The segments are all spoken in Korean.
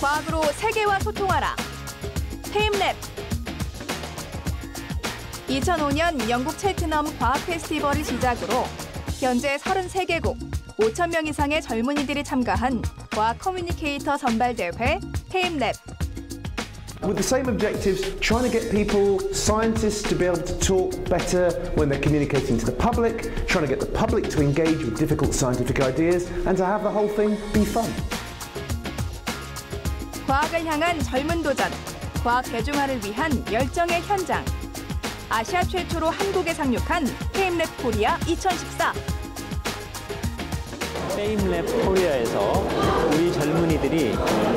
과학으로 세계와 소통하라. 페임랩. 2005년 영국 첼트넘 과학 페스티벌을 시작으로 현재 33개국 5,000명 이상의 젊은이들이 참가한 과학 커뮤니케이터 선발대회 페임랩. With the same objectives, trying to get people, scientists, to be able to talk better when they're communicating to the public, trying to get the public to engage with difficult scientific ideas, and to have the whole thing be fun. 과학을 향한 젊은 도전, 과학 대중화를 위한 열정의 현장. 아시아 최초로 한국에 상륙한 페임랩 코리아 2014. 페임랩 코리아에서 우리 젊은이들이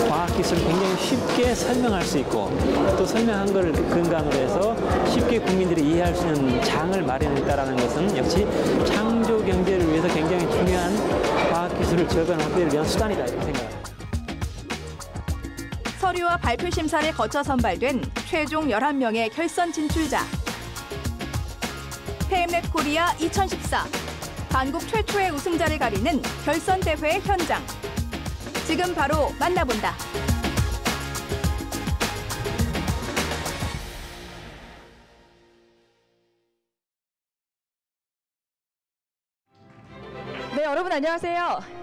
과학기술을 굉장히 쉽게 설명할 수 있고 또 설명한 것을 근간으로 해서 쉽게 국민들이 이해할 수 있는 장을 마련했다는 것은 역시 창조 경제를 위해서 굉장히 중요한 과학기술을 지역간 확대를 위한 수단이다 이렇게 생각합니다. 서류와 발표 심사를 거쳐 선발된 최종 11명의 결선 진출자. 페임랩 코리아 2014. 한국 최초의 우승자를 가리는 결선 대회 현장. 지금 바로 만나본다. 네, 여러분 안녕하세요.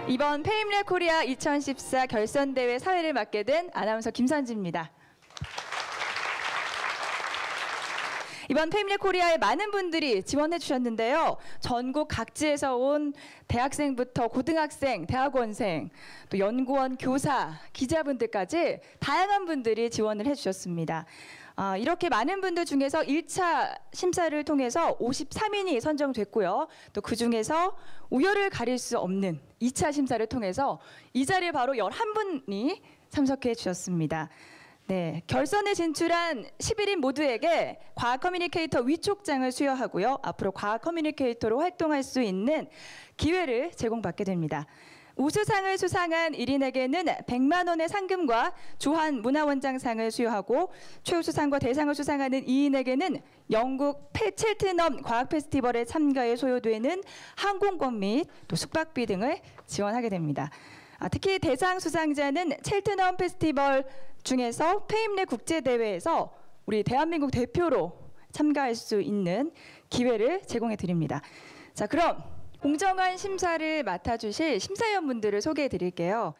이번 페임랩 코리아 2014 결선 대회 사회를 맡게 된 아나운서 김선지입니다. 이번 페임랩 코리아에 많은 분들이 지원해 주셨는데요. 전국 각지에서 온 대학생부터 고등학생, 대학원생, 또 연구원, 교사, 기자분들까지 다양한 분들이 지원을 해 주셨습니다. 이렇게 많은 분들 중에서 1차 심사를 통해서 53인이 선정됐고요. 또 그중에서 우열을 가릴 수 없는 2차 심사를 통해서 이 자리에 바로 11분이 참석해 주셨습니다. 네, 결선에 진출한 11인 모두에게 과학 커뮤니케이터 위촉장을 수여하고요. 앞으로 과학 커뮤니케이터로 활동할 수 있는 기회를 제공받게 됩니다. 우수상을 수상한 1인에게는 100만 원의 상금과 주한 문화원장상을 수여하고 최우수상과 대상을 수상하는 2인에게는 영국 첼트넘 과학 페스티벌에 참가해 소요되는 항공권 및 또 숙박비 등을 지원하게 됩니다. 특히 대상 수상자는 첼트넘 페스티벌 중에서 페임랩 국제대회에서 우리 대한민국 대표로 참가할 수 있는 기회를 제공해 드립니다. 자, 그럼 공정한 심사를 맡아주실 심사위원분들을 소개해 드릴게요.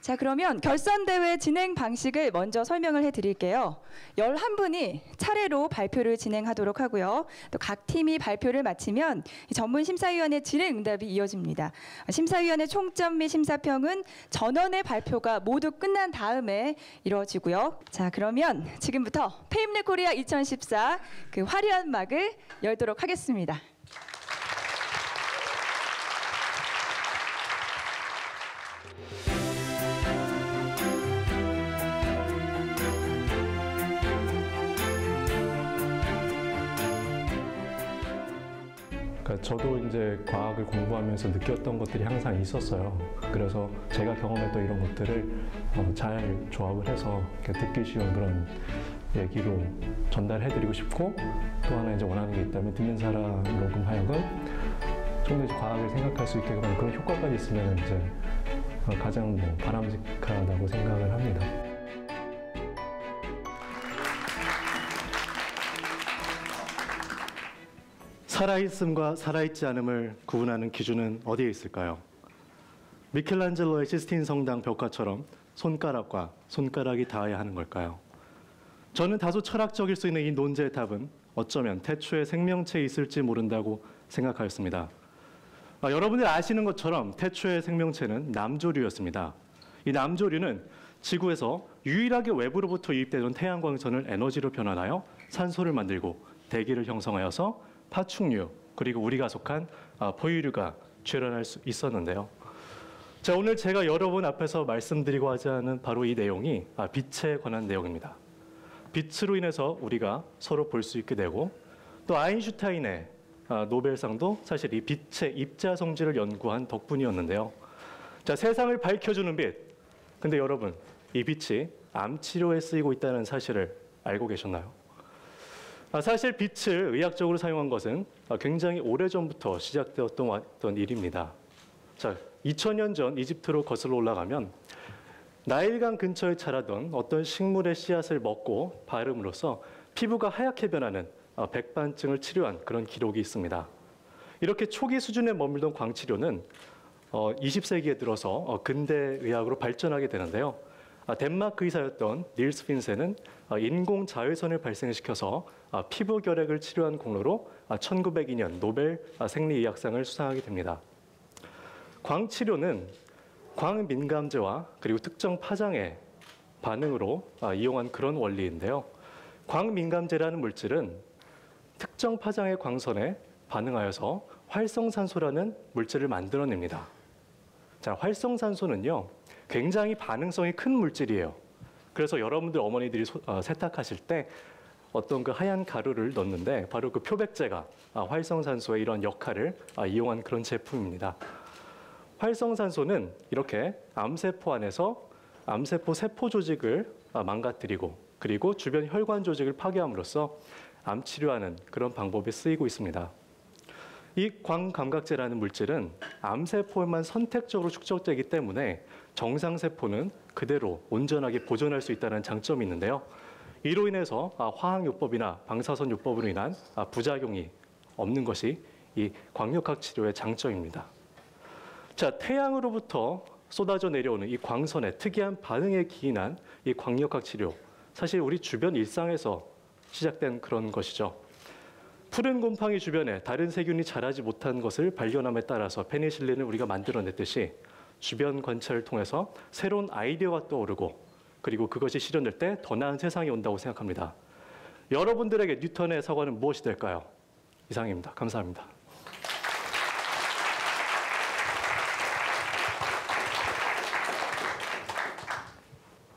자, 그러면 결선대회 진행 방식을 먼저 설명을 해드릴게요. 11분이 차례로 발표를 진행하도록 하고요. 또 각 팀이 발표를 마치면 전문 심사위원의 질의응답이 이어집니다. 심사위원의 총점 및 심사평은 전원의 발표가 모두 끝난 다음에 이루어지고요. 자, 그러면 지금부터 페임랩 코리아 2014 그 화려한 막을 열도록 하겠습니다. 저도 이제 과학을 공부하면서 느꼈던 것들이 항상 있었어요. 그래서 제가 경험했던 이런 것들을 잘 조합을 해서 듣기 쉬운 그런 얘기로 전달해드리고 싶고, 또 하나 이제 원하는 게 있다면 듣는 사람으로 하여금 좀 더 과학을 생각할 수 있게 하는 그런 효과까지 있으면 이제 가장 바람직하다고 생각을 합니다. 살아있음과 살아있지 않음을 구분하는 기준은 어디에 있을까요? 미켈란젤로의 시스틴 성당 벽화처럼 손가락과 손가락이 닿아야 하는 걸까요? 저는 다소 철학적일 수 있는 이 논제의 답은 어쩌면 태초에 생명체에 있을지 모른다고 생각하였습니다. 여러분들 아시는 것처럼 태초의 생명체는 남조류였습니다. 이 남조류는 지구에서 유일하게 외부로부터 유입되는 태양광선을 에너지로 변환하여 산소를 만들고 대기를 형성하여서 파충류, 그리고 우리가 속한 포유류가 출현할 수 있었는데요. 자, 오늘 제가 여러분 앞에서 말씀드리고자 하는 바로 이 내용이 빛에 관한 내용입니다. 빛으로 인해서 우리가 서로 볼 수 있게 되고, 또 아인슈타인의 노벨상도 사실 이 빛의 입자 성질을 연구한 덕분이었는데요. 자, 세상을 밝혀주는 빛. 근데 여러분, 이 빛이 암 치료에 쓰이고 있다는 사실을 알고 계셨나요? 사실 빛을 의학적으로 사용한 것은 굉장히 오래전부터 시작되었던 일입니다. 자, 2000년 전 이집트로 거슬러 올라가면 나일강 근처에 자라던 어떤 식물의 씨앗을 먹고 바름으로써 피부가 하얗게 변하는 백반증을 치료한 그런 기록이 있습니다. 이렇게 초기 수준에 머물던 광치료는 20세기에 들어서 근대 의학으로 발전하게 되는데요. 덴마크 의사였던 닐스 핀센은 인공 자외선을 발생시켜서 피부 결핵을 치료한 공로로 1902년 노벨 생리의학상을 수상하게 됩니다. 광치료는 광민감제와 그리고 특정 파장의 반응으로 이용한 그런 원리인데요. 광민감제라는 물질은 특정 파장의 광선에 반응하여서 활성산소라는 물질을 만들어냅니다. 자, 활성산소는요, 굉장히 반응성이 큰 물질이에요. 그래서 여러분들 어머니들이 세탁하실 때 어떤 그 하얀 가루를 넣는데 바로 그 표백제가 활성산소의 이런 역할을 이용한 그런 제품입니다. 활성산소는 이렇게 암세포 안에서 암세포 세포 조직을 망가뜨리고 그리고 주변 혈관 조직을 파괴함으로써 암 치료하는 그런 방법에 쓰이고 있습니다. 이 광감각제라는 물질은 암세포에만 선택적으로 축적되기 때문에 정상세포는 그대로 온전하게 보존할 수 있다는 장점이 있는데요. 이로 인해서 화학요법이나 방사선요법으로 인한 부작용이 없는 것이 이 광역학 치료의 장점입니다. 자, 태양으로부터 쏟아져 내려오는 이 광선의 특이한 반응에 기인한 이 광역학 치료, 사실 우리 주변 일상에서 시작된 그런 것이죠. 푸른 곰팡이 주변에 다른 세균이 자라지 못한 것을 발견함에 따라서 페니실린을 우리가 만들어냈듯이 주변 관찰을 통해서 새로운 아이디어가 떠오르고 그리고 그것이 실현될 때 더 나은 세상이 온다고 생각합니다. 여러분들에게 뉴턴의 사과는 무엇이 될까요? 이상입니다. 감사합니다.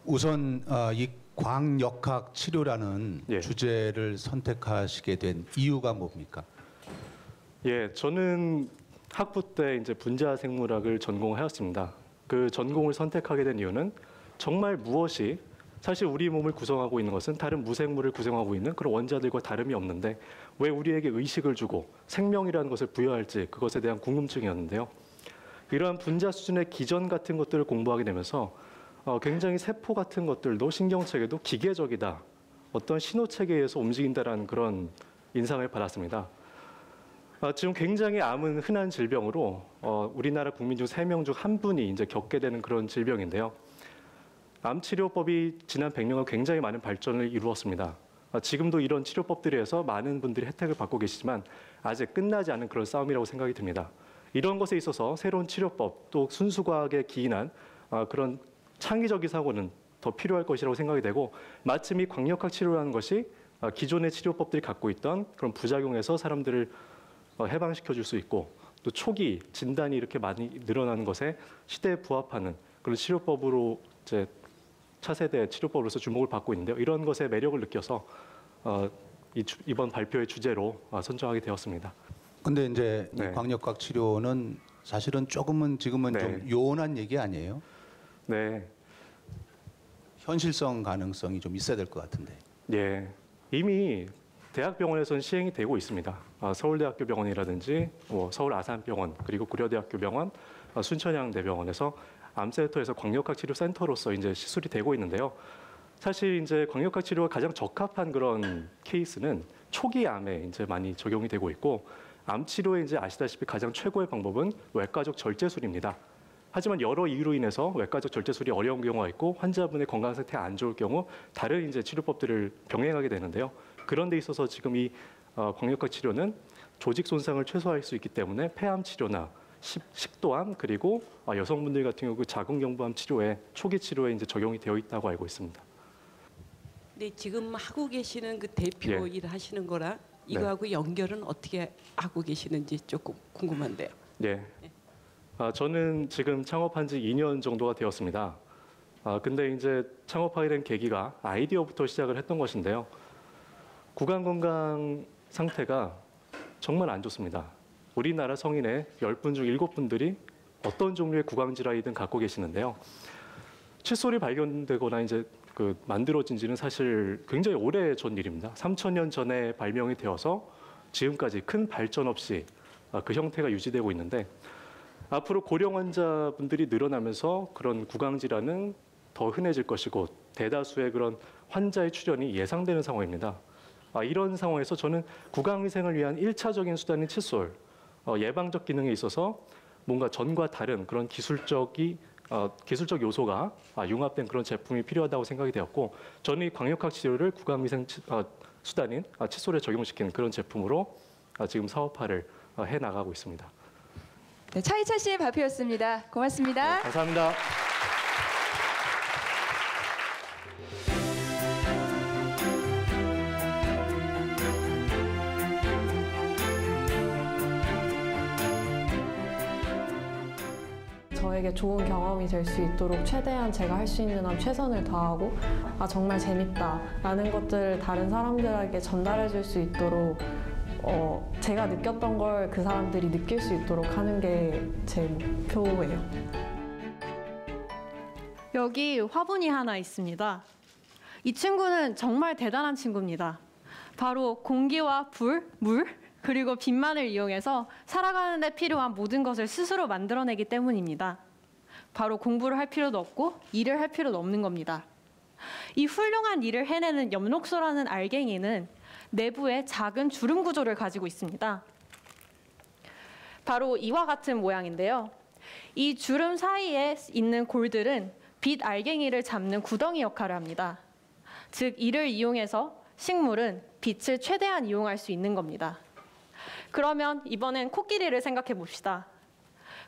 우선 이 광역학 치료라는 예. 주제를 선택하시게 된 이유가 뭡니까? 예, 저는 학부 때 이제 분자생물학을 전공하였습니다. 그 전공을 선택하게 된 이유는 정말 무엇이 사실 우리 몸을 구성하고 있는 것은 다른 무생물을 구성하고 있는 그런 원자들과 다름이 없는데 왜 우리에게 의식을 주고 생명이라는 것을 부여할지 그것에 대한 궁금증이었는데요. 이러한 분자 수준의 기전 같은 것들을 공부하게 되면서 굉장히 세포 같은 것들도 신경체계도 기계적이다. 어떤 신호체계에서 움직인다라는 그런 인상을 받았습니다. 지금 굉장히 암은 흔한 질병으로 우리나라 국민 중 3명 중 1분이 이제 겪게 되는 그런 질병인데요. 암 치료법이 지난 100년간 굉장히 많은 발전을 이루었습니다. 지금도 이런 치료법들에 의해서 많은 분들이 혜택을 받고 계시지만 아직 끝나지 않은 그런 싸움이라고 생각이 듭니다. 이런 것에 있어서 새로운 치료법 또 순수과학에 기인한 그런 창의적인 사고는 더 필요할 것이라고 생각이 되고 마침 이 광역학 치료라는 것이 기존의 치료법들이 갖고 있던 그런 부작용에서 사람들을 해방시켜 줄 수 있고 또 초기 진단이 이렇게 많이 늘어나는 것에 시대에 부합하는 그런 치료법으로 이제 차세대 치료법으로서 주목을 받고 있는데요. 이런 것에 매력을 느껴서 이번 발표의 주제로 선정하게 되었습니다. 근데 이제 네. 이 광역학 치료는 사실은 조금은 지금은 네. 좀 요원한 얘기 아니에요? 네, 현실성 가능성이 좀 있어야 될 것 같은데. 예, 이미 대학병원에서는 시행이 되고 있습니다. 서울대학교 병원이라든지 서울 아산병원 그리고 고려대학교 병원, 순천향대병원에서 암센터에서 광역학 치료 센터로서 이제 시술이 되고 있는데요. 사실 이제 광역학 치료가 가장 적합한 그런 케이스는 초기 암에 이제 많이 적용이 되고 있고 암 치료에 이제 아시다시피 가장 최고의 방법은 외과적 절제술입니다. 하지만 여러 이유로 인해서 외과적 절제술이 어려운 경우가 있고 환자분의 건강 상태가 안 좋을 경우 다른 이제 치료법들을 병행하게 되는데요. 그런 데 있어서 지금 이 광역학 치료는 조직 손상을 최소화할 수 있기 때문에 폐암 치료나 식도암 그리고 여성분들 같은 경우 자궁경부암 치료에 초기 치료에 이제 적용이 되어 있다고 알고 있습니다. 네, 지금 하고 계시는 그 대표 예. 일 하시는 거라 이거하고 연결은 어떻게 하고 계시는지 조금 궁금한데요. 네. 저는 지금 창업한 지 2년 정도가 되었습니다. 근데 이제 창업하게 된 계기가 아이디어부터 시작을 했던 것인데요. 구강건강 상태가 정말 안 좋습니다. 우리나라 성인의 10분 중 7분들이 어떤 종류의 구강질환이든 갖고 계시는데요. 칫솔이 발견되거나 이제 만들어진 지는 사실 굉장히 오래 전 일입니다. 3,000년 전에 발명이 되어서 지금까지 큰 발전 없이 그 형태가 유지되고 있는데, 앞으로 고령 환자분들이 늘어나면서 그런 구강질환은 더 흔해질 것이고 대다수의 그런 환자의 출현이 예상되는 상황입니다. 이런 상황에서 저는 구강위생을 위한 1차적인 수단인 칫솔, 예방적 기능에 있어서 뭔가 전과 다른 그런 기술적 요소가 융합된 그런 제품이 필요하다고 생각이 되었고, 저는 이 광역학 치료를 구강위생 수단인 칫솔에 적용시키는 그런 제품으로 지금 사업화를 해 나가고 있습니다. 네, 차이차 씨의 발표였습니다. 고맙습니다. 네, 감사합니다. 저에게 좋은 경험이 될 수 있도록 최대한 제가 할 수 있는 한 최선을 다하고 정말 재밌다 라는 것들을 다른 사람들에게 전달해 줄 수 있도록 제가 느꼈던 걸 그 사람들이 느낄 수 있도록 하는 게 제 목표예요. 여기 화분이 하나 있습니다. 이 친구는 정말 대단한 친구입니다. 바로 공기와 불, 물, 그리고 빛만을 이용해서 살아가는 데 필요한 모든 것을 스스로 만들어내기 때문입니다. 바로 공부를 할 필요도 없고 일을 할 필요도 없는 겁니다. 이 훌륭한 일을 해내는 엽록소라는 알갱이는 내부에 작은 주름 구조를 가지고 있습니다. 바로 이와 같은 모양인데요. 이 주름 사이에 있는 골들은 빛 알갱이를 잡는 구덩이 역할을 합니다. 즉, 이를 이용해서 식물은 빛을 최대한 이용할 수 있는 겁니다. 그러면 이번엔 코끼리를 생각해 봅시다.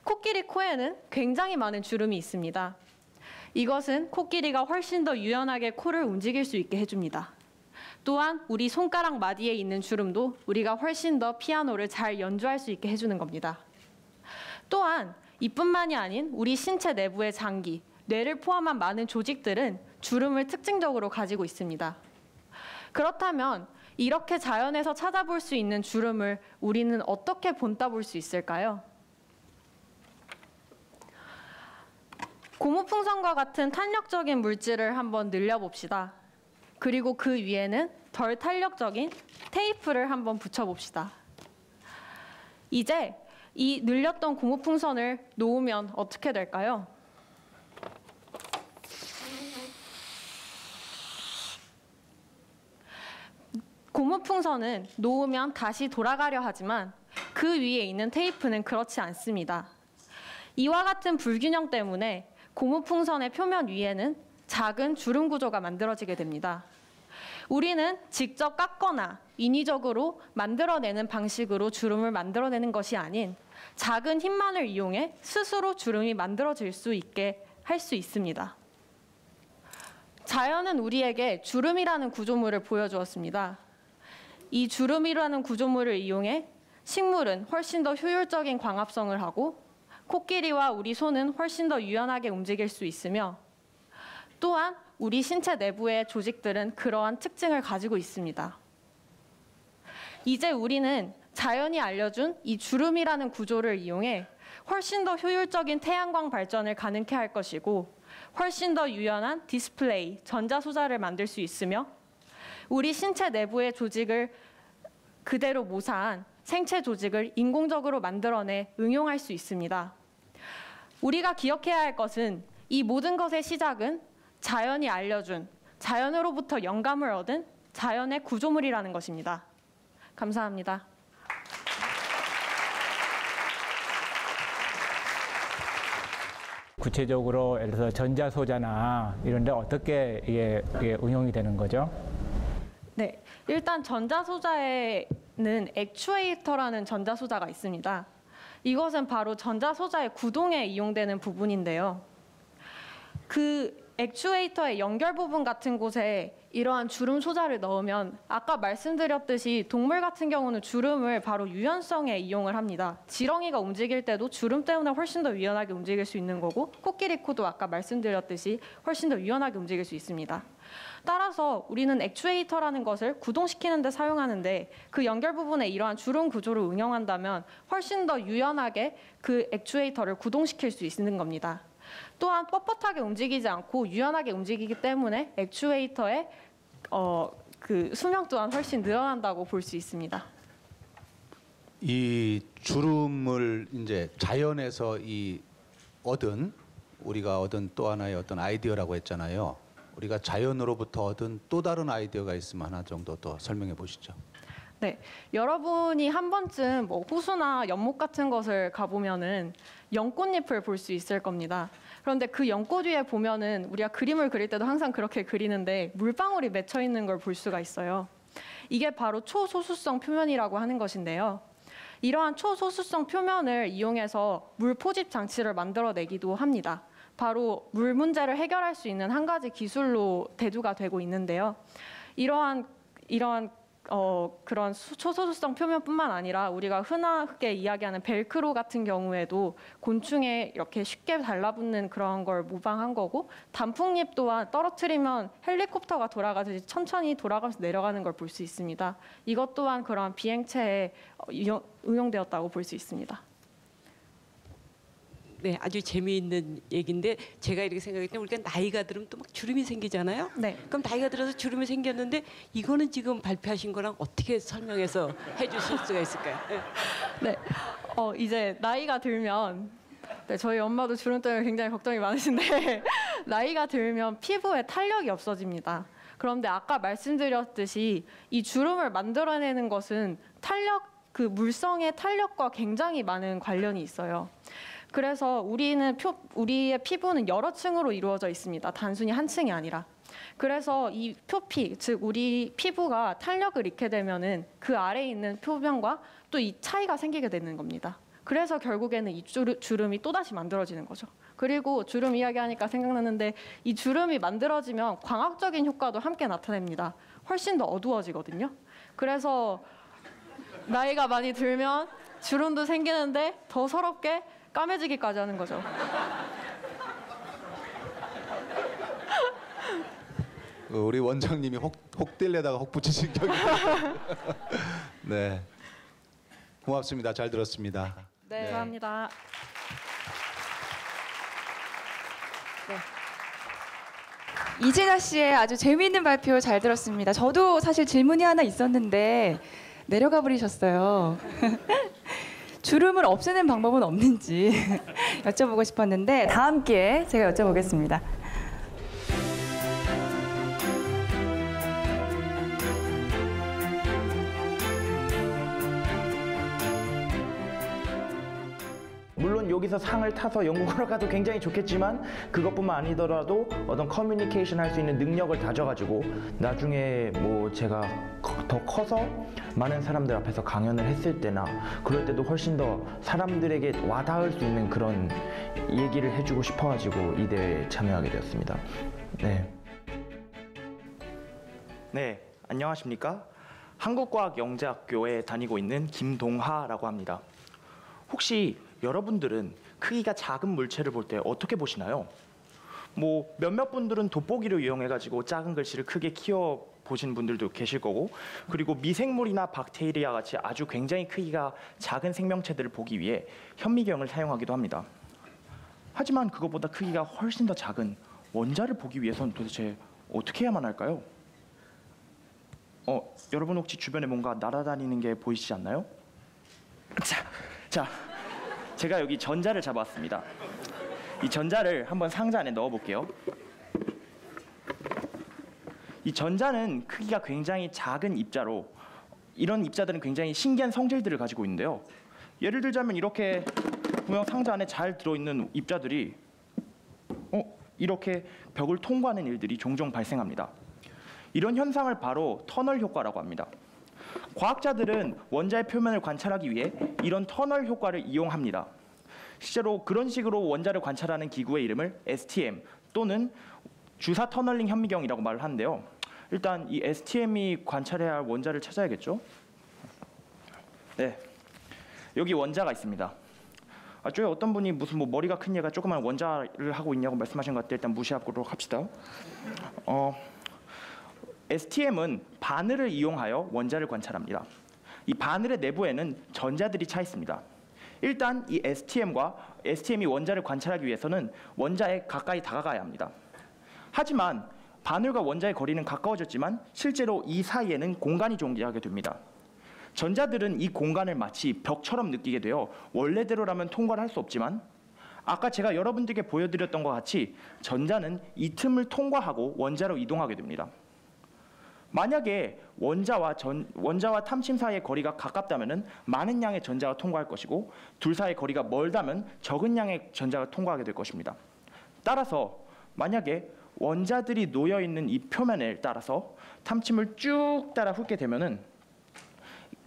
코끼리 코에는 굉장히 많은 주름이 있습니다. 이것은 코끼리가 훨씬 더 유연하게 코를 움직일 수 있게 해줍니다. 또한 우리 손가락 마디에 있는 주름도 우리가 훨씬 더 피아노를 잘 연주할 수 있게 해주는 겁니다. 또한 이뿐만이 아닌 우리 신체 내부의 장기, 뇌를 포함한 많은 조직들은 주름을 특징적으로 가지고 있습니다. 그렇다면 이렇게 자연에서 찾아볼 수 있는 주름을 우리는 어떻게 본따볼 수 있을까요? 고무풍선과 같은 탄력적인 물질을 한번 늘려봅시다. 그리고 그 위에는 덜 탄력적인 테이프를 한번 붙여봅시다. 이제 이 늘렸던 고무풍선을 놓으면 어떻게 될까요? 고무풍선은 놓으면 다시 돌아가려 하지만 그 위에 있는 테이프는 그렇지 않습니다. 이와 같은 불균형 때문에 고무풍선의 표면 위에는 작은 주름 구조가 만들어지게 됩니다. 우리는 직접 깎거나 인위적으로 만들어내는 방식으로 주름을 만들어내는 것이 아닌 작은 힘만을 이용해 스스로 주름이 만들어질 수 있게 할 수 있습니다. 자연은 우리에게 주름이라는 구조물을 보여주었습니다. 이 주름이라는 구조물을 이용해 식물은 훨씬 더 효율적인 광합성을 하고 코끼리와 우리 손은 훨씬 더 유연하게 움직일 수 있으며, 또한 우리 신체 내부의 조직들은 그러한 특징을 가지고 있습니다. 이제 우리는 자연이 알려준 이 주름이라는 구조를 이용해 훨씬 더 효율적인 태양광 발전을 가능케 할 것이고, 훨씬 더 유연한 디스플레이, 전자소자를 만들 수 있으며, 우리 신체 내부의 조직을 그대로 모사한 생체 조직을 인공적으로 만들어내 응용할 수 있습니다. 우리가 기억해야 할 것은 이 모든 것의 시작은 자연이 알려준, 자연으로부터 영감을 얻은 자연의 구조물이라는 것입니다. 감사합니다. 구체적으로 예를 들어서 전자소자나 이런 데 어떻게 이게 응용이 되는 거죠? 네, 일단 전자소자에는 액추에이터라는 전자소자가 있습니다. 이것은 바로 전자소자의 구동에 이용되는 부분인데요. 그 액추에이터의 연결 부분 같은 곳에 이러한 주름 소자를 넣으면 아까 말씀드렸듯이 동물 같은 경우는 주름을 바로 유연성에 이용을 합니다. 지렁이가 움직일 때도 주름 때문에 훨씬 더 유연하게 움직일 수 있는 거고 코끼리 코도 아까 말씀드렸듯이 훨씬 더 유연하게 움직일 수 있습니다. 따라서 우리는 액추에이터라는 것을 구동시키는 데 사용하는데 그 연결 부분에 이러한 주름 구조를 응용한다면 훨씬 더 유연하게 그 액추에이터를 구동시킬 수 있는 겁니다. 또한 뻣뻣하게 움직이지 않고 유연하게 움직이기 때문에 액추에이터의 그 수명 또한 훨씬 늘어난다고 볼 수 있습니다. 이 주름을 이제 자연에서 우리가 얻은 또 하나의 어떤 아이디어라고 했잖아요. 우리가 자연으로부터 얻은 또 다른 아이디어가 있으면 하나 정도 더 설명해 보시죠. 네, 여러분이 한 번쯤 뭐 호수나 연못 같은 것을 가보면은 연꽃잎을 볼 수 있을 겁니다. 그런데 그 연꽃 위에 보면은 우리가 그림을 그릴 때도 항상 그렇게 그리는데 물방울이 맺혀 있는 걸 볼 수가 있어요. 이게 바로 초소수성 표면이라고 하는 것인데요. 이러한 초소수성 표면을 이용해서 물 포집 장치를 만들어내기도 합니다. 바로 물 문제를 해결할 수 있는 한 가지 기술로 대두가 되고 있는데요. 이러한 그런 초소수성 표면뿐만 아니라 우리가 흔하게 이야기하는 벨크로 같은 경우에도 곤충에 이렇게 쉽게 달라붙는 그런 걸 모방한 거고, 단풍잎 또한 떨어뜨리면 헬리콥터가 돌아가듯이 천천히 돌아가면서 내려가는 걸 볼 수 있습니다. 이것 또한 그러한 비행체에 응용되었다고 볼 수 있습니다. 네, 아주 재미있는 얘기인데 제가 이렇게 생각할 때 우리가 나이가 들으면 또 막 주름이 생기잖아요. 네. 그럼 나이가 들어서 주름이 생겼는데 이거는 지금 발표하신 거랑 어떻게 설명해서 해주실 수가 있을까요? 네, 이제 나이가 들면 저희 엄마도 주름 때문에 굉장히 걱정이 많으신데 나이가 들면 피부에 탄력이 없어집니다. 그런데 아까 말씀드렸듯이 이 주름을 만들어내는 것은 그 물성의 탄력과 굉장히 많은 관련이 있어요. 그래서 우리의 피부는 여러 층으로 이루어져 있습니다. 단순히 한 층이 아니라. 그래서 이 표피, 즉 우리 피부가 탄력을 잃게 되면은 그 아래에 있는 표면과 또 이 차이가 생기게 되는 겁니다. 그래서 결국에는 이 주름이 또다시 만들어지는 거죠. 그리고 주름 이야기하니까 생각나는데 이 주름이 만들어지면 광학적인 효과도 함께 나타냅니다. 훨씬 더 어두워지거든요. 그래서 나이가 많이 들면 주름도 생기는데 더 서럽게 까매지기까지 하는 거죠. 우리 원장님이 혹 뛸려다가 혹 붙이신 격이. 네, 고맙습니다. 잘 들었습니다. 네, 감사합니다. 이진아 씨의 아주 재미있는 발표 잘 들었습니다. 저도 사실 질문이 하나 있었는데 내려가 버리셨어요. 주름을 없애는 방법은 없는지 여쭤보고 싶었는데 다음 기회에 제가 여쭤보겠습니다. 물론 여기서 상을 타서 영국으로 가도 굉장히 좋겠지만 그것뿐만 아니더라도 어떤 커뮤니케이션 할 수 있는 능력을 다져가지고 나중에 뭐 제가 더 커서 많은 사람들 앞에서 강연을 했을 때나 그럴 때도 훨씬 더 사람들에게 와닿을 수 있는 그런 얘기를 해주고 싶어가지고 이 대회에 참여하게 되었습니다. 네, 안녕하십니까? 한국과학영재학교에 다니고 있는 김동하라고 합니다. 혹시 여러분들은 크기가 작은 물체를 볼 때 어떻게 보시나요? 뭐 몇몇 분들은 돋보기를 이용해가지고 작은 글씨를 크게 키워 보신 분들도 계실 거고, 그리고 미생물이나 박테리아 같이 아주 굉장히 크기가 작은 생명체들을 보기 위해 현미경을 사용하기도 합니다. 하지만 그것보다 크기가 훨씬 더 작은 원자를 보기 위해서는 도대체 어떻게 해야만 할까요? 여러분 혹시 주변에 뭔가 날아다니는 게 보이시지 않나요? 자, 제가 여기 전자를 잡아왔습니다. 이 전자를 한번 상자 안에 넣어볼게요. 이 전자는 크기가 굉장히 작은 입자로 이런 입자들은 굉장히 신기한 성질들을 가지고 있는데요. 예를 들자면 이렇게 분명 상자 안에 잘 들어있는 입자들이 이렇게 벽을 통과하는 일들이 종종 발생합니다. 이런 현상을 바로 터널 효과라고 합니다. 과학자들은 원자의 표면을 관찰하기 위해 이런 터널 효과를 이용합니다. 실제로 그런 식으로 원자를 관찰하는 기구의 이름을 STM 또는 주사 터널링 현미경이라고 말을 하는데요. 일단 이 STM이 관찰해야 할 원자를 찾아야겠죠. 네, 여기 원자가 있습니다. 저희 어떤 분이 무슨 뭐 머리가 큰 얘가 조그만 원자를 하고 있냐고 말씀하신 것 같아요. 일단 무시하도록 합시다. STM은 바늘을 이용하여 원자를 관찰합니다. 이 바늘의 내부에는 전자들이 차 있습니다. 일단 이 STM이 원자를 관찰하기 위해서는 원자에 가까이 다가가야 합니다. 하지만 바늘과 원자의 거리는 가까워졌지만 실제로 이 사이에는 공간이 존재하게 됩니다. 전자들은 이 공간을 마치 벽처럼 느끼게 되어 원래대로라면 통과를 할 수 없지만 아까 제가 여러분들께 보여드렸던 것 같이 전자는 이 틈을 통과하고 원자로 이동하게 됩니다. 만약에 원자와 탐침 사이의 거리가 가깝다면 많은 양의 전자가 통과할 것이고 둘 사이의 거리가 멀다면 적은 양의 전자가 통과하게 될 것입니다. 따라서 만약에 원자들이 놓여있는 이 표면을 따라서 탐침을 쭉 따라 훑게 되면은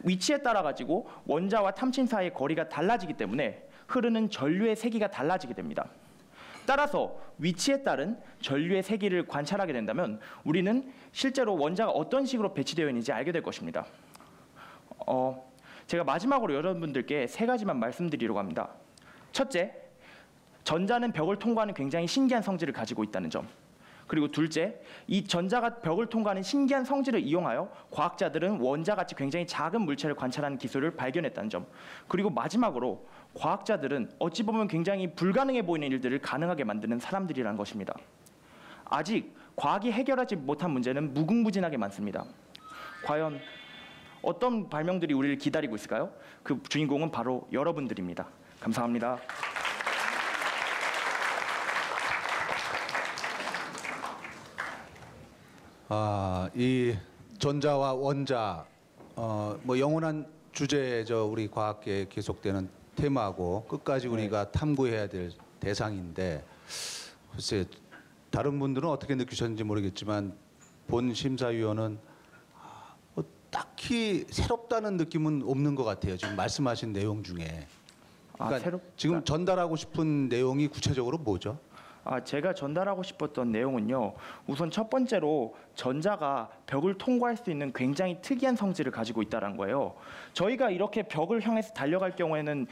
위치에 따라 가지고 원자와 탐침 사이의 거리가 달라지기 때문에 흐르는 전류의 세기가 달라지게 됩니다. 따라서 위치에 따른 전류의 세기를 관찰하게 된다면 우리는 실제로 원자가 어떤 식으로 배치되어 있는지 알게 될 것입니다. 제가 마지막으로 여러분들께 3가지만 말씀드리려고 합니다. 첫째, 전자는 벽을 통과하는 굉장히 신기한 성질을 가지고 있다는 점. 그리고 둘째, 이 전자가 벽을 통과하는 신기한 성질을 이용하여 과학자들은 원자같이 굉장히 작은 물체를 관찰하는 기술을 발견했다는 점. 그리고 마지막으로 과학자들은 어찌 보면 굉장히 불가능해 보이는 일들을 가능하게 만드는 사람들이라는 것입니다. 아직 과학이 해결하지 못한 문제는 무궁무진하게 많습니다. 과연 어떤 발명들이 우리를 기다리고 있을까요? 그 주인공은 바로 여러분들입니다. 감사합니다. 이 전자와 원자, 뭐 영원한 주제죠. 우리 과학계에 계속되는 테마고 끝까지 우리가 탐구해야 될 대상인데, 글쎄 다른 분들은 어떻게 느끼셨는지 모르겠지만 본 심사위원은 뭐 딱히 새롭다는 느낌은 없는 것 같아요. 지금 말씀하신 내용 중에. 그러니까 지금 전달하고 싶은 내용이 구체적으로 뭐죠? 제가 전달하고 싶었던 내용은요. 우선 첫 번째로 전자가 벽을 통과할 수 있는 굉장히 특이한 성질을 가지고 있다는 거예요. 저희가 이렇게 벽을 향해서 달려갈 경우에는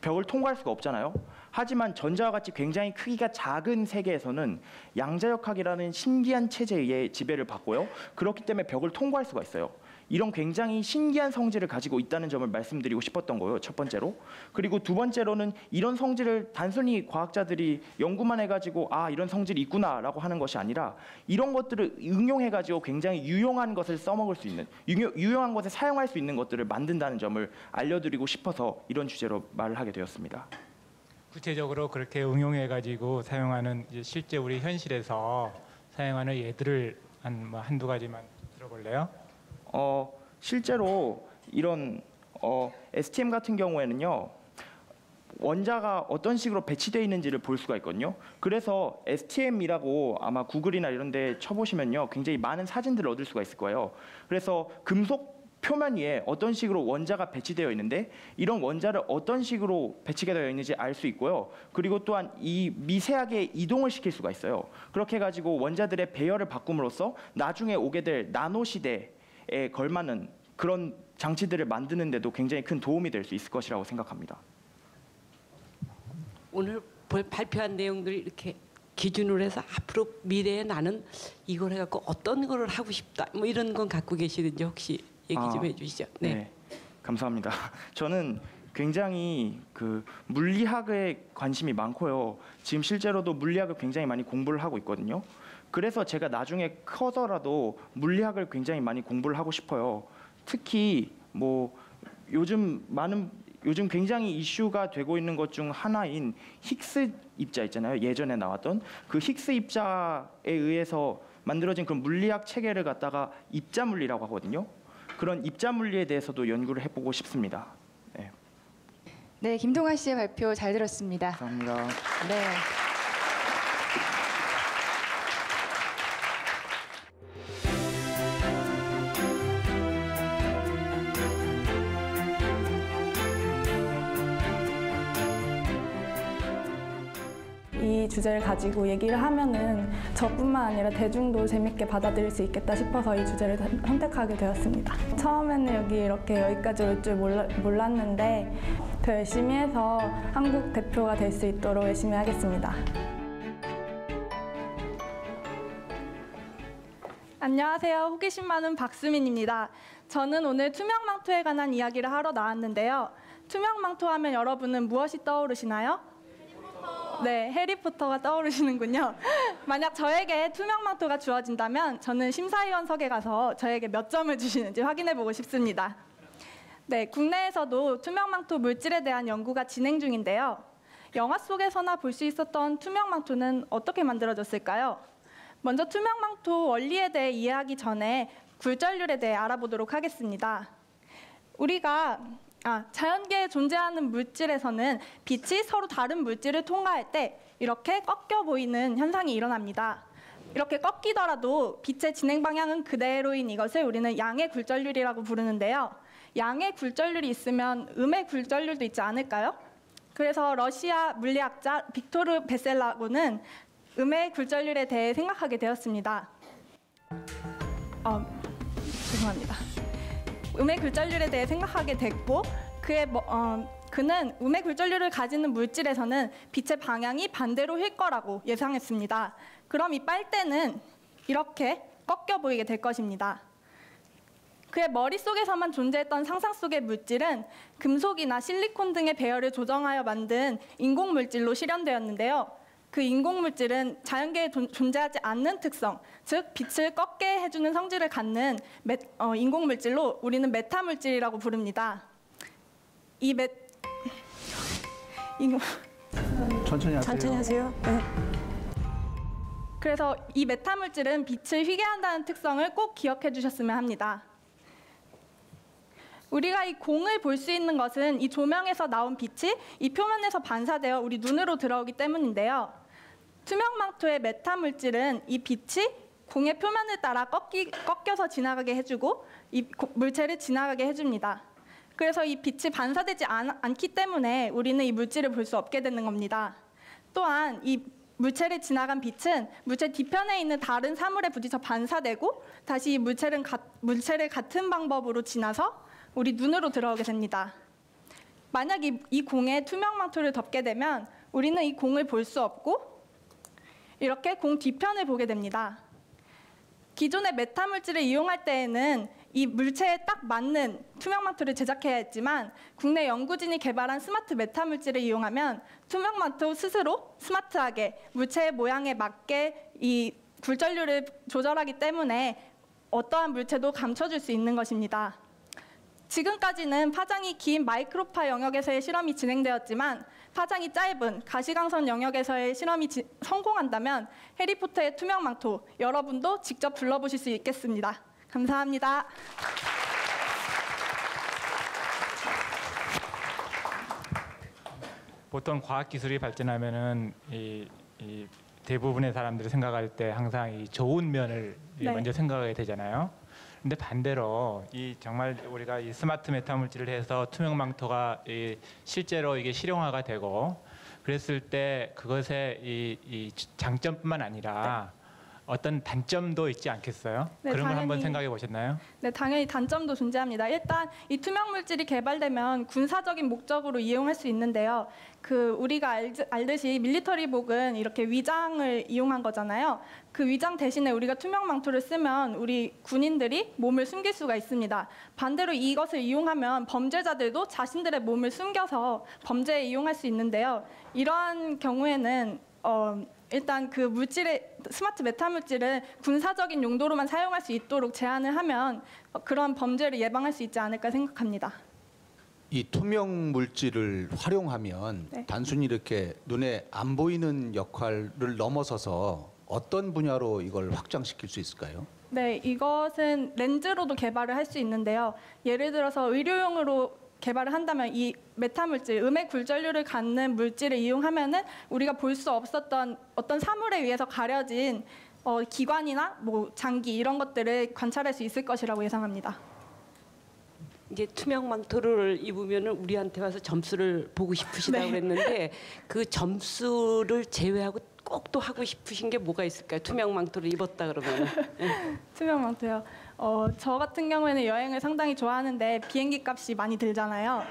벽을 통과할 수가 없잖아요. 하지만 전자와 같이 굉장히 크기가 작은 세계에서는 양자역학이라는 신기한 체제에 의해 지배를 받고요. 그렇기 때문에 벽을 통과할 수가 있어요. 이런 굉장히 신기한 성질을 가지고 있다는 점을 말씀드리고 싶었던 거예요. 첫 번째로. 그리고 두 번째로는 이런 성질을 단순히 과학자들이 연구만 해가지고 이런 성질이 있구나라고 하는 것이 아니라 이런 것들을 응용해가지고 굉장히 유용한 것을 써먹을 수 있는, 유용한 것에 사용할 수 있는 것들을 만든다는 점을 알려드리고 싶어서 이런 주제로 말을 하게 되었습니다. 구체적으로 그렇게 응용해가지고 사용하는 실제 우리 현실에서 사용하는 예들을 한두 가지만 들어볼래요? 실제로 이런 STM 같은 경우에는요. 원자가 어떤 식으로 배치되어 있는지를 볼 수가 있거든요. 그래서 STM이라고 아마 구글이나 이런 데 쳐보시면요. 굉장히 많은 사진들을 얻을 수가 있을 거예요. 그래서 금속 표면 위에 어떤 식으로 원자가 배치되어 있는데 이런 원자를 어떤 식으로 배치가 되어 있는지 알 수 있고요. 그리고 또한 이 미세하게 이동을 시킬 수가 있어요. 그렇게 해가지고 원자들의 배열을 바꿈으로써 나중에 오게 될 나노 시대에 걸맞는 그런 장치들을 만드는 데도 굉장히 큰 도움이 될 수 있을 것이라고 생각합니다. 오늘 발표한 내용들을 이렇게 기준으로 해서 앞으로 미래에 나는 이걸 해갖고 어떤 거를 하고 싶다 뭐 이런 건 갖고 계시는지 혹시 얘기 좀 해주시죠. 네, 감사합니다. 저는 굉장히 물리학에 관심이 많고요. 지금 실제로도 물리학을 굉장히 많이 공부를 하고 있거든요. 그래서 제가 나중에 커서라도 물리학을 굉장히 많이 공부를 하고 싶어요. 특히 뭐 요즘 굉장히 이슈가 되고 있는 것 중 하나인 힉스 입자 있잖아요. 예전에 나왔던 그 힉스 입자에 의해서 만들어진 그런 물리학 체계를 갖다가 입자 물리라고 하거든요. 그런 입자 물리에 대해서도 연구를 해보고 싶습니다. 네, 김동하 씨의 발표 잘 들었습니다. 감사합니다. 네. 이 주제를 가지고 얘기를 하면은 저뿐만 아니라 대중도 재밌게 받아들일 수 있겠다 싶어서 이 주제를 선택하게 되었습니다. 처음에는 여기까지 올 줄 몰랐는데 더 열심히 해서 한국 대표가 될 수 있도록 열심히 하겠습니다. 안녕하세요. 호기심 많은 박수민입니다. 저는 오늘 투명망토에 관한 이야기를 하러 나왔는데요. 투명망토 하면 여러분은 무엇이 떠오르시나요? 네, 해리포터가 떠오르시는군요. 만약 저에게 투명망토가 주어진다면 저는 심사위원석에 가서 저에게 몇 점을 주시는지 확인해보고 싶습니다. 네, 국내에서도 투명망토 물질에 대한 연구가 진행 중인데요. 영화 속에서나 볼 수 있었던 투명망토는 어떻게 만들어졌을까요? 먼저 투명망토 원리에 대해 이해하기 전에 굴절률에 대해 알아보도록 하겠습니다. 자연계에 존재하는 물질에서는 빛이 서로 다른 물질을 통과할 때 이렇게 꺾여 보이는 현상이 일어납니다. 이렇게 꺾이더라도 빛의 진행 방향은 그대로인 이것을 우리는 양의 굴절률이라고 부르는데요. 양의 굴절률이 있으면 음의 굴절률도 있지 않을까요? 그래서 러시아 물리학자 빅토르 베셀라고는 음의 굴절률에 대해 생각하게 되었습니다. 죄송합니다. 음의 굴절률에 대해 생각하게 됐고 그는 음의 굴절률을 가지는 물질에서는 빛의 방향이 반대로 휠 거라고 예상했습니다. 그럼 이 빨대는 이렇게 꺾여 보이게 될 것입니다. 그의 머릿속에서만 존재했던 상상 속의 물질은 금속이나 실리콘 등의 배열을 조정하여 만든 인공물질로 실현되었는데요. 그 인공물질은 자연계에 존재하지 않는 특성, 즉 빛을 꺾게 해주는 성질을 갖는 인공물질로 우리는 메타물질이라고 부릅니다. 천천히 하세요. 네. 그래서 이 메타물질은 빛을 휘게 한다는 특성을 꼭 기억해 주셨으면 합니다. 우리가 이 공을 볼 수 있는 것은 이 조명에서 나온 빛이 이 표면에서 반사되어 우리 눈으로 들어오기 때문인데요. 투명망토의 메타물질은 이 빛이 공의 표면을 따라 꺾여서 지나가게 해주고 이 물체를 지나가게 해줍니다. 그래서 이 빛이 반사되지 않기 때문에 우리는 이 물질을 볼 수 없게 되는 겁니다. 또한 이 물체를 지나간 빛은 물체 뒤편에 있는 다른 사물에 부딪혀 반사되고 다시 이 물체를 같은 방법으로 지나서 우리 눈으로 들어오게 됩니다. 만약 이 공에 투명망토를 덮게 되면 우리는 이 공을 볼 수 없고 이렇게 공 뒤편을 보게 됩니다. 기존의 메타물질을 이용할 때에는 이 물체에 딱 맞는 투명망토를 제작해야 했지만 국내 연구진이 개발한 스마트 메타물질을 이용하면 투명망토 스스로 스마트하게 물체의 모양에 맞게 이 굴절률을 조절하기 때문에 어떠한 물체도 감춰줄 수 있는 것입니다. 지금까지는 파장이 긴 마이크로파 영역에서의 실험이 진행되었지만 파장이 짧은 가시광선 영역에서의 실험이 성공한다면 해리포터의 투명망토 여러분도 직접 둘러보실 수 있겠습니다. 감사합니다. 보통 과학기술이 발전하면은 이 대부분의 사람들이 생각할 때 항상 이 좋은 면을 먼저 생각하게 되잖아요. 근데 반대로 정말 우리가 이 스마트 메타물질을 해서 투명망토가 실제로 이게 실용화가 되고 그랬을 때 그것의 이 장점뿐만 아니라 어떤 단점도 있지 않겠어요? 네, 그런 걸 한번 생각해 보셨나요? 네, 당연히 단점도 존재합니다. 일단 이 투명물질이 개발되면 군사적인 목적으로 이용할 수 있는데요. 우리가 알듯이 밀리터리복은 이렇게 위장을 이용한 거잖아요. 그 위장 대신에 우리가 투명망토를 쓰면 우리 군인들이 몸을 숨길 수가 있습니다. 반대로 이것을 이용하면 범죄자들도 자신들의 몸을 숨겨서 범죄에 이용할 수 있는데요. 이러한 경우에는 일단 그 스마트 메타물질을 군사적인 용도로만 사용할 수 있도록 제한을 하면 그런 범죄를 예방할 수 있지 않을까 생각합니다. 이 투명 물질을 활용하면 단순히 이렇게 눈에 안 보이는 역할을 넘어서서 어떤 분야로 이걸 확장시킬 수 있을까요? 네, 이것은 렌즈로도 개발을 할 수 있는데요. 예를 들어서 의료용으로 개발을 한다면 이 메타물질, 음의 굴절률을 갖는 물질을 이용하면은 우리가 볼 수 없었던 어떤 사물에 의해서 가려진 기관이나 장기 이런 것들을 관찰할 수 있을 것이라고 예상합니다. 이제 투명망토를 입으면은 우리한테 와서 점수를 보고 싶으시다고 그랬는데 그 점수를 제외하고 꼭 또 하고 싶으신 게 뭐가 있을까요? 투명 망토를 입었다 그러면. 투명 망토요. 저 같은 경우에는 여행을 상당히 좋아하는데 비행기 값이 많이 들잖아요.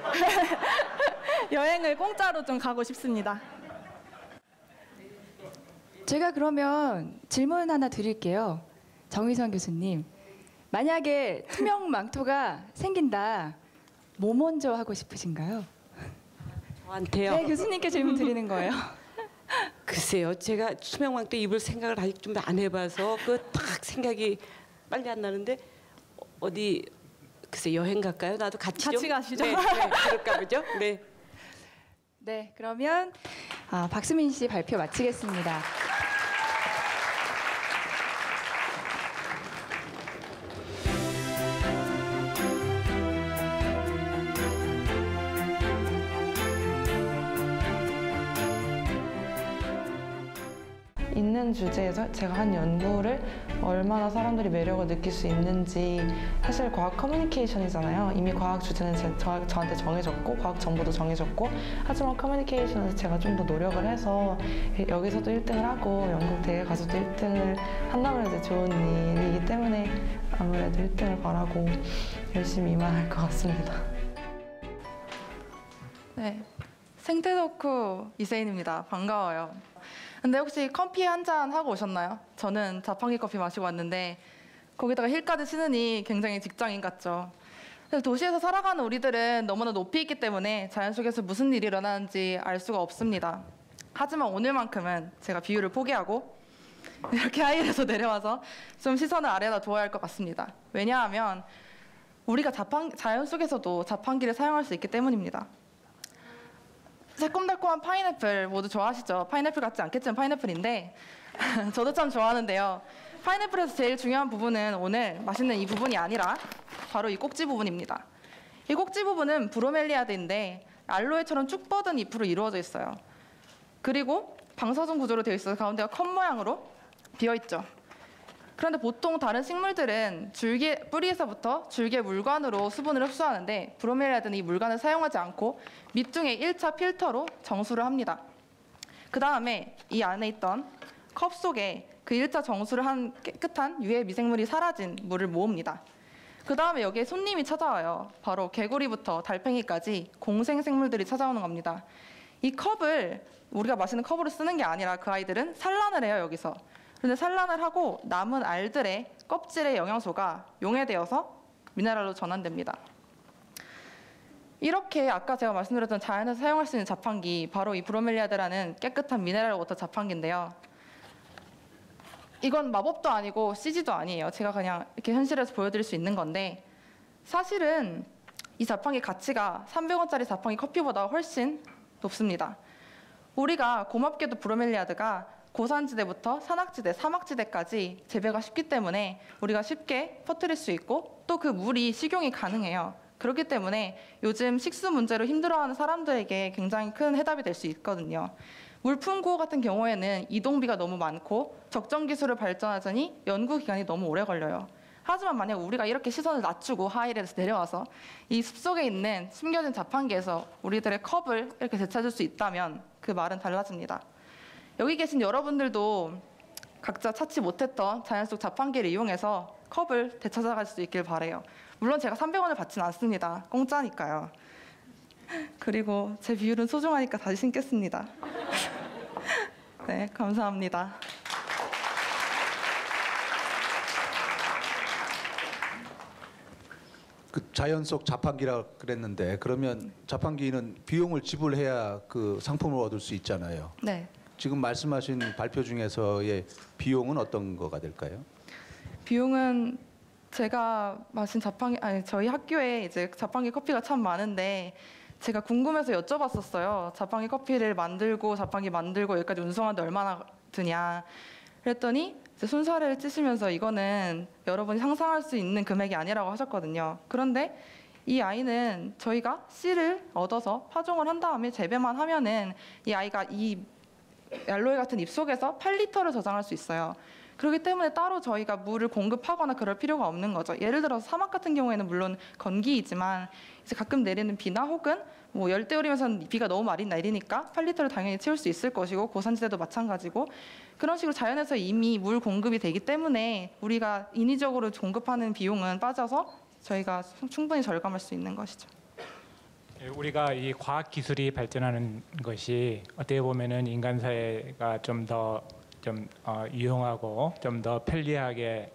여행을 공짜로 좀 가고 싶습니다. 제가 그러면 질문 하나 드릴게요. 정의선 교수님, 만약에 투명 망토가 생긴다, 뭐 먼저 하고 싶으신가요? 저한테요? 네, 교수님께 질문 드리는 거예요. 글쎄요, 제가 투명 망토 입을 생각을 아직 좀 안 해봐서 그 딱 생각이 빨리 안 나는데 어디 글쎄 여행 갈까요? 나도 같이 가시죠. 네, 그럴까 보죠. 네. 네, 그러면 박수민 씨 발표 마치겠습니다. 있는 주제에서 제가 한 연구를 얼마나 사람들이 매력을 느낄 수 있는지, 사실 과학 커뮤니케이션이잖아요. 이미 과학 주제는 저한테 정해졌고 과학 정보도 정해졌고, 하지만 커뮤니케이션에서 제가 좀 더 노력을 해서 여기서도 1등을 하고 영국 대회 가서도 1등을 한다면 이제 좋은 일이기 때문에 아무래도 1등을 바라고 열심히 임할 것 같습니다. 네, 생태덕후 이세인입니다. 반가워요. 근데 혹시 커피 한 잔 하고 오셨나요? 저는 자판기 커피 마시고 왔는데 거기다가 힐까지 신으니 굉장히 직장인 같죠. 도시에서 살아가는 우리들은 너무나 높이 있기 때문에 자연 속에서 무슨 일이 일어나는지 알 수가 없습니다. 하지만 오늘만큼은 제가 비유를 포기하고 이렇게 하이에서 내려와서 좀 시선을 아래다 두어야 할 것 같습니다. 왜냐하면 우리가 자연 속에서도 자판기를 사용할 수 있기 때문입니다. 새콤달콤한 파인애플 모두 좋아하시죠? 파인애플 같지 않겠지만 파인애플인데 저도 참 좋아하는데요. 파인애플에서 제일 중요한 부분은 오늘 맛있는 이 부분이 아니라 바로 이 꼭지 부분입니다. 이 꼭지 부분은 브로멜리아드인데 알로에처럼 쭉 뻗은 잎으로 이루어져 있어요. 그리고 방사선 구조로 되어 있어서 가운데가 컵 모양으로 비어있죠. 그런데 보통 다른 식물들은 뿌리에서부터 줄기의 물관으로 수분을 흡수하는데 브로멜리아드는 이 물관을 사용하지 않고 밑둥에 1차 필터로 정수를 합니다. 그 다음에 이 안에 있던 컵 속에 그 1차 정수를 한 깨끗한 유해 미생물이 사라진 물을 모읍니다. 그 다음에 여기에 손님이 찾아와요. 바로 개구리부터 달팽이까지 공생 생물들이 찾아오는 겁니다. 이 컵을 우리가 마시는 컵으로 쓰는 게 아니라 그 아이들은 산란을 해요, 여기서. 그런데 산란을 하고 남은 알들의 껍질의 영양소가 용해되어서 미네랄로 전환됩니다. 이렇게 아까 제가 말씀드렸던 자연에서 사용할 수 있는 자판기, 바로 이 브로멜리아드라는 깨끗한 미네랄 워터 자판기인데요. 이건 마법도 아니고 CG도 아니에요. 제가 그냥 이렇게 현실에서 보여드릴 수 있는 건데, 사실은 이 자판기 가치가 300원짜리 자판기 커피보다 훨씬 높습니다. 우리가 고맙게도 브로멜리아드가 고산지대부터 산악지대, 사막지대까지 재배가 쉽기 때문에 우리가 쉽게 퍼뜨릴 수 있고 또 그 물이 식용이 가능해요. 그렇기 때문에 요즘 식수 문제로 힘들어하는 사람들에게 굉장히 큰 해답이 될 수 있거든요. 물품 구호 같은 경우에는 이동비가 너무 많고 적정 기술을 발전하자니 연구 기간이 너무 오래 걸려요. 하지만 만약 우리가 이렇게 시선을 낮추고 하이에서 내려와서 이 숲속에 있는 숨겨진 자판기에서 우리들의 컵을 이렇게 되찾을 수 있다면 그 말은 달라집니다. 여기 계신 여러분들도 각자 찾지 못했던 자연 속 자판기를 이용해서 컵을 되찾아갈 수 있길 바라요. 물론 제가 300원을 받지는 않습니다. 공짜니까요. 그리고 제 비율은 소중하니까 다시 신겠습니다. 네, 감사합니다. 그 자연 속 자판기라 그랬는데, 그러면 자판기는 비용을 지불해야 그 상품을 얻을 수 있잖아요. 네. 지금 말씀하신 발표 중에서의 비용은 어떤 거가 될까요? 비용은 제가 마신 저희 학교에 이제 자판기 커피가 참 많은데 제가 궁금해서 여쭤봤었어요. 자판기 커피를 자판기 만들고 여기까지 운송하는데 얼마나 드냐. 그랬더니 이제 손살을 찌시면서 이거는 여러분이 상상할 수 있는 금액이 아니라고 하셨거든요. 그런데 이 아이는 저희가 씨를 얻어서 파종을 한 다음에 재배만 하면은 이 아이가 이 알로에 같은 잎 속에서 8리터를 저장할 수 있어요. 그렇기 때문에 따로 저희가 물을 공급하거나 그럴 필요가 없는 거죠. 예를 들어서 사막 같은 경우에는 물론 건기이지만 이제 가끔 내리는 비나 혹은 뭐 열대우림에서는 비가 너무 많이 내리니까 8리터를 당연히 채울 수 있을 것이고 고산지대도 마찬가지고 그런 식으로 자연에서 이미 물 공급이 되기 때문에 우리가 인위적으로 공급하는 비용은 빠져서 저희가 충분히 절감할 수 있는 것이죠. 우리가 이 과학 기술이 발전하는 것이 어떻게 보면은 인간 사회가 좀 더 유용하고 좀 더 편리하게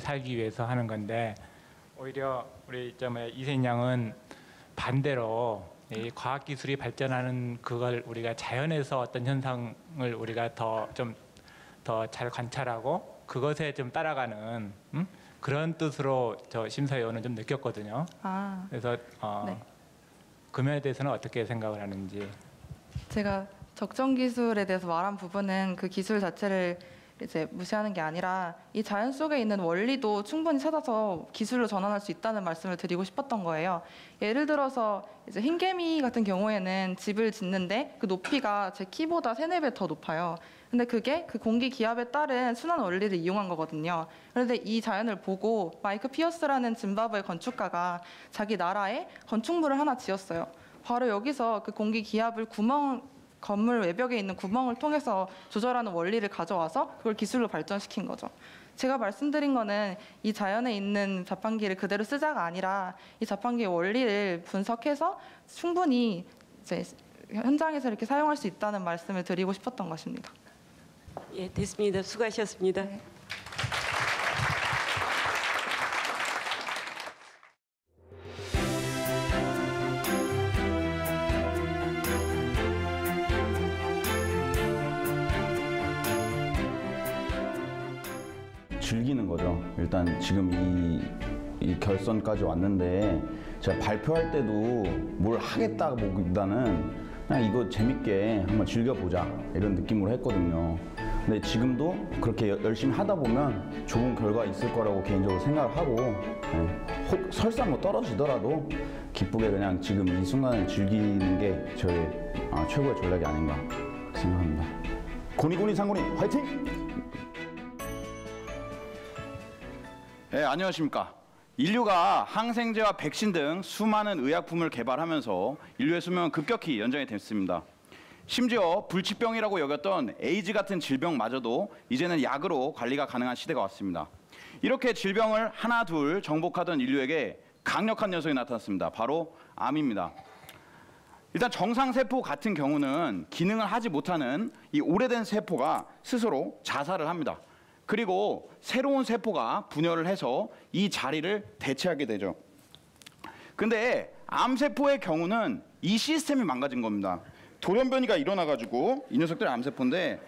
살기 위해서 하는 건데 오히려 우리 이세인 양은 반대로 이 과학 기술이 발전하는 그걸 우리가 자연에서 어떤 현상을 우리가 더 잘 관찰하고 그것에 좀 따라가는 그런 뜻으로 저 심사위원은 좀 느꼈거든요. 그래서 네. 그 면에 대해서는 어떻게 생각을 하는지. 제가 적정 기술에 대해서 말한 부분은 그 기술 자체를 이제 무시하는 게 아니라 이 자연 속에 있는 원리도 충분히 찾아서 기술로 전환할 수 있다는 말씀을 드리고 싶었던 거예요. 예를 들어서 이제 흰개미 같은 경우에는 집을 짓는데 그 높이가 제 키보다 3-4배 더 높아요. 근데 그게 그 공기 기압에 따른 순환 원리를 이용한 거거든요. 그런데 이 자연을 보고 마이크 피어스라는 짐바브웨 건축가가 자기 나라에 건축물을 하나 지었어요. 바로 여기서 그 공기 기압을 건물 외벽에 있는 구멍을 통해서 조절하는 원리를 가져와서 그걸 기술로 발전시킨 거죠. 제가 말씀드린 거는 이 자연에 있는 자판기를 그대로 쓰자가 아니라 이 자판기의 원리를 분석해서 충분히 이제 현장에서 이렇게 사용할 수 있다는 말씀을 드리고 싶었던 것입니다. 예, 됐습니다. 수고하셨습니다. 네. 즐기는 거죠. 일단 지금 이 결선까지 왔는데 제가 발표할 때도 뭘 하겠다보다는 그냥 이거 재밌게 한번 즐겨보자 이런 느낌으로 했거든요. 근데 지금도 그렇게 열심히 하다 보면 좋은 결과 있을 거라고 개인적으로 생각을 하고 혹 설사 뭐 떨어지더라도 기쁘게 그냥 지금 이 순간을 즐기는 게 저의 최고의 전략이 아닌가 생각합니다. 고니고니 상고니 화이팅! 네, 안녕하십니까. 인류가 항생제와 백신 등 수많은 의약품을 개발하면서 인류의 수명은 급격히 연장이 됐습니다. 심지어 불치병이라고 여겼던 에이즈 같은 질병마저도 이제는 약으로 관리가 가능한 시대가 왔습니다. 이렇게 질병을 하나 둘 정복하던 인류에게 강력한 녀석이 나타났습니다. 바로 암입니다. 일단 정상세포 같은 경우는 기능을 하지 못하는 이 오래된 세포가 스스로 자살을 합니다. 그리고 새로운 세포가 분열을 해서 이 자리를 대체하게 되죠. 근데 암세포의 경우는 이 시스템이 망가진 겁니다. 돌연변이가 일어나가지고 이 녀석들이 암세포인데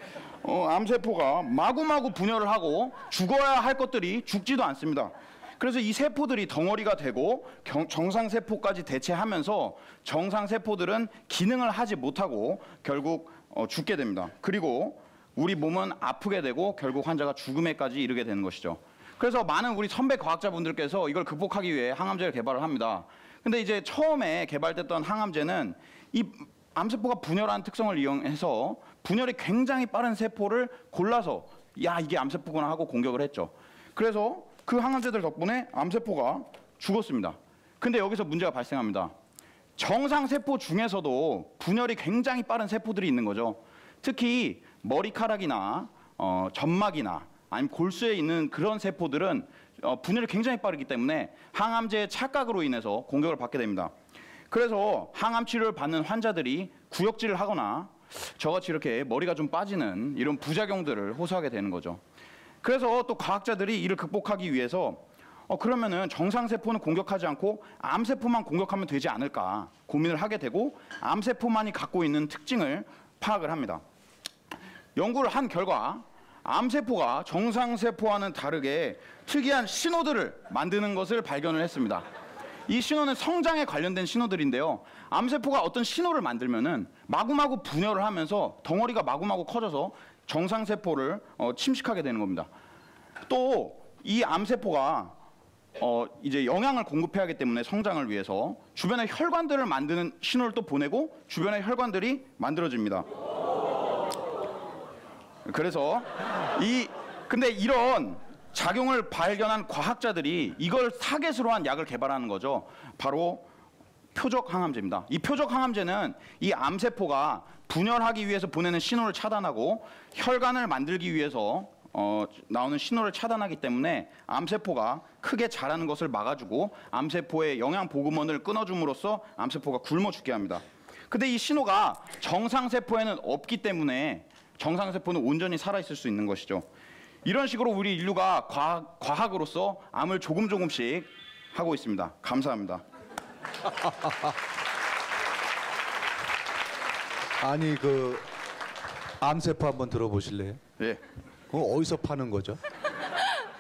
암세포가 마구마구 분열을 하고 죽어야 할 것들이 죽지도 않습니다. 그래서 이 세포들이 덩어리가 되고 정상세포까지 대체하면서 정상세포들은 기능을 하지 못하고 결국 죽게 됩니다. 그리고 우리 몸은 아프게 되고 결국 환자가 죽음에까지 이르게 되는 것이죠. 그래서 많은 우리 선배 과학자분들께서 이걸 극복하기 위해 항암제를 개발을 합니다. 근데 이제 처음에 개발됐던 항암제는 이 암세포가 분열하는 특성을 이용해서 분열이 굉장히 빠른 세포를 골라서 야 이게 암세포구나 하고 공격을 했죠. 그래서 그 항암제들 덕분에 암세포가 죽었습니다. 근데 여기서 문제가 발생합니다. 정상세포 중에서도 분열이 굉장히 빠른 세포들이 있는 거죠. 특히 머리카락이나 점막이나 아니면 골수에 있는 그런 세포들은 분열이 굉장히 빠르기 때문에 항암제의 착각으로 인해서 공격을 받게 됩니다. 그래서 항암 치료를 받는 환자들이 구역질을 하거나 저같이 이렇게 머리가 좀 빠지는 이런 부작용들을 호소하게 되는 거죠. 그래서 또 과학자들이 이를 극복하기 위해서 그러면은 정상세포는 공격하지 않고 암세포만 공격하면 되지 않을까 고민을 하게 되고 암세포만이 갖고 있는 특징을 파악을 합니다. 연구를 한 결과 암세포가 정상세포와는 다르게 특이한 신호들을 만드는 것을 발견을 했습니다. 이 신호는 성장에 관련된 신호들인데요. 암세포가 어떤 신호를 만들면은 마구마구 분열을 하면서 덩어리가 마구마구 커져서 정상세포를 침식하게 되는 겁니다. 또 이 암세포가 이제 영양을 공급해야 하기 때문에 성장을 위해서 주변의 혈관들을 만드는 신호를 또 보내고 주변의 혈관들이 만들어집니다. 그래서 이 근데 이런 작용을 발견한 과학자들이 이걸 타겟으로 한 약을 개발하는 거죠. 바로 표적 항암제입니다. 이 표적 항암제는 이 암세포가 분열하기 위해서 보내는 신호를 차단하고 혈관을 만들기 위해서 나오는 신호를 차단하기 때문에 암세포가 크게 자라는 것을 막아주고 암세포의 영양 보급원을 끊어줌으로써 암세포가 굶어 죽게 합니다. 근데 이 신호가 정상세포에는 없기 때문에 정상세포는 온전히 살아있을 수 있는 것이죠. 이런 식으로 우리 인류가 과학으로서 암을 조금씩 하고 있습니다. 감사합니다. 아니 그 암세포 한번 들어보실래요? 예. 그거 어디서 파는 거죠?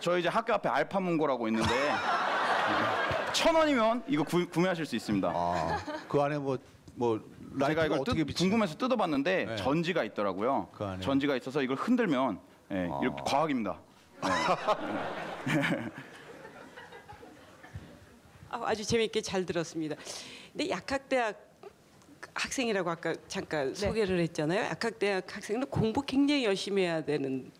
저 이제 학교 앞에 알파문고라고 있는데 1,000원이면 이거 구매하실 수 있습니다. 그 안에 뭐 제가 이걸 어떻게 궁금해서 뜯어봤는데 네. 전지가 있더라고요. 그 안에. 전지가 있어서 이걸 흔들면 이렇게 과학입니다. 아주 재미있게 잘 들었습니다. 근데 약학대학 학생이라고 아까 잠깐 소개를 했잖아요. 약학대학 학생은 공부 굉장히 열심히 해야 되는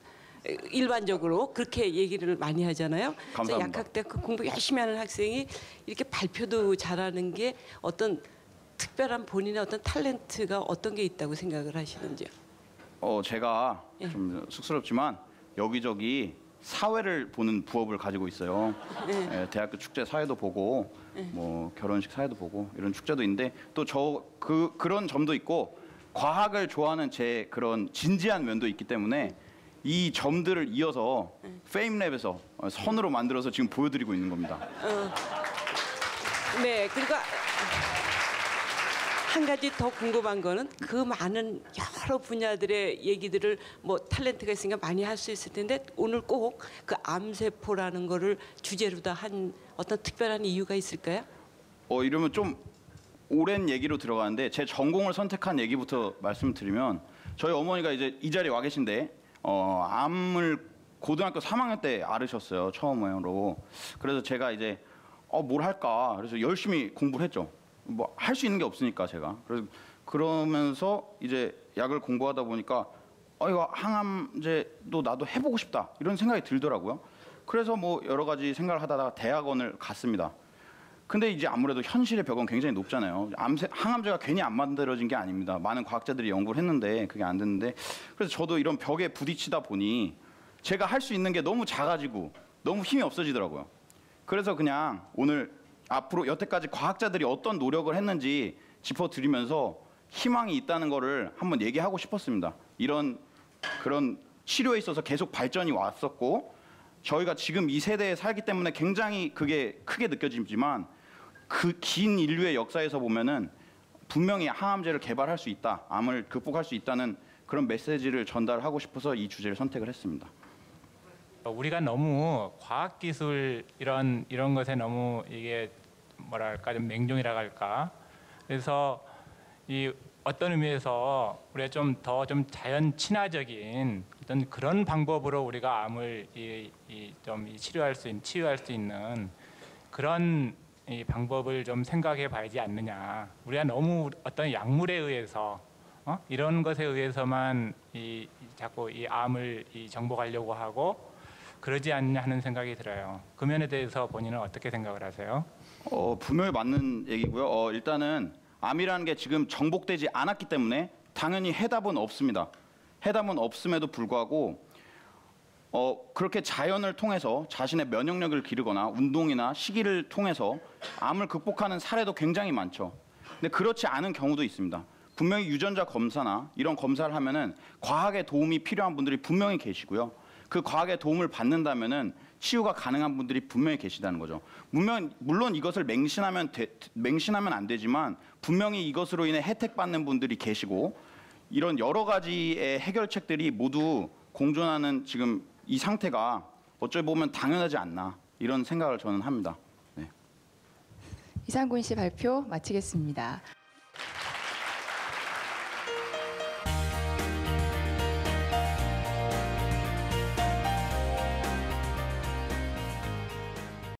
일반적으로 그렇게 얘기를 많이 하잖아요. 그래서 감사합니다. 약학대학 공부 열심히 하는 학생이 이렇게 발표도 잘하는 게 어떤 특별한 본인의 어떤 탤런트가 어떤 게 있다고 생각을 하시는지요? 제가 좀 쑥스럽지만 여기저기 사회를 보는 부업을 가지고 있어요. 대학교 축제 사회도 보고 뭐 결혼식 사회도 보고 이런 축제도 있는데 또 그런 점도 있고 과학을 좋아하는 제 그런 진지한 면도 있기 때문에 이 점들을 이어서 페임랩에서 선으로 만들어서 지금 보여드리고 있는 겁니다. 네, 그리고 한 가지 더 궁금한 거는 그 많은 여러 분야들의 얘기들을 뭐 탤런트가 있으니까 많이 할 수 있을 텐데 오늘 꼭 그 암세포라는 거를 주제로 다 한 어떤 특별한 이유가 있을까요? 이러면 좀 오랜 얘기로 들어가는데 제 전공을 선택한 얘기부터 말씀드리면 저희 어머니가 이제 이 자리에 와 계신데 암을 고등학교 3학년 때 앓으셨어요. 처음으로. 그래서 제가 이제 뭘 할까 그래서 열심히 공부를 했죠. 뭐 할 수 있는 게 없으니까 제가. 그래서 그러면서 이제 약을 공부하다 보니까 이거 항암제도 나도 해보고 싶다 이런 생각이 들더라고요. 그래서 뭐 여러 가지 생각을 하다가 대학원을 갔습니다. 근데 이제 아무래도 현실의 벽은 굉장히 높잖아요. 항암제가 괜히 안 만들어진 게 아닙니다. 많은 과학자들이 연구를 했는데 그게 안 됐는데 그래서 저도 이런 벽에 부딪히다 보니 제가 할 수 있는 게 너무 작아지고 너무 힘이 없어지더라고요. 그래서 그냥 오늘 앞으로 여태까지 과학자들이 어떤 노력을 했는지 짚어드리면서 희망이 있다는 거를 한번 얘기하고 싶었습니다. 그런 치료에 있어서 계속 발전이 왔었고 저희가 지금 이 세대에 살기 때문에 굉장히 그게 크게 느껴지지만 그 긴 인류의 역사에서 보면은 분명히 항암제를 개발할 수 있다, 암을 극복할 수 있다는 그런 메시지를 전달하고 싶어서 이 주제를 선택을 했습니다. 우리가 너무 과학기술 이런 것에 너무 이게 뭐랄까 좀 맹종이라고 할까. 그래서 이 어떤 의미에서 우리가 좀 더 좀 자연 친화적인 어떤 그런 방법으로 우리가 암을 치료할 수 있는 그런 이 방법을 좀 생각해 봐야지 않느냐. 우리가 너무 어떤 약물에 의해서 이런 것에 의해서만 자꾸 이 암을 정복하려고 하고 그러지 않냐 하는 생각이 들어요. 그 면에 대해서 본인은 어떻게 생각을 하세요? 분명히 맞는 얘기고요. 일단은 암이라는 게 지금 정복되지 않았기 때문에 당연히 해답은 없습니다. 해답은 없음에도 불구하고 그렇게 자연을 통해서 자신의 면역력을 기르거나 운동이나 식이를 통해서 암을 극복하는 사례도 굉장히 많죠. 근데 그렇지 않은 경우도 있습니다. 분명히 유전자 검사나 이런 검사를 하면은 과학의 도움이 필요한 분들이 분명히 계시고요. 그 과학의 도움을 받는다면은 치유가 가능한 분들이 분명히 계시다는 거죠. 물론 이것을 맹신하면 안 되지만 분명히 이것으로 인해 혜택받는 분들이 계시고 이런 여러 가지의 해결책들이 모두 공존하는 지금 이 상태가 어찌 보면 당연하지 않나 이런 생각을 저는 합니다. 네. 이상군 씨 발표 마치겠습니다.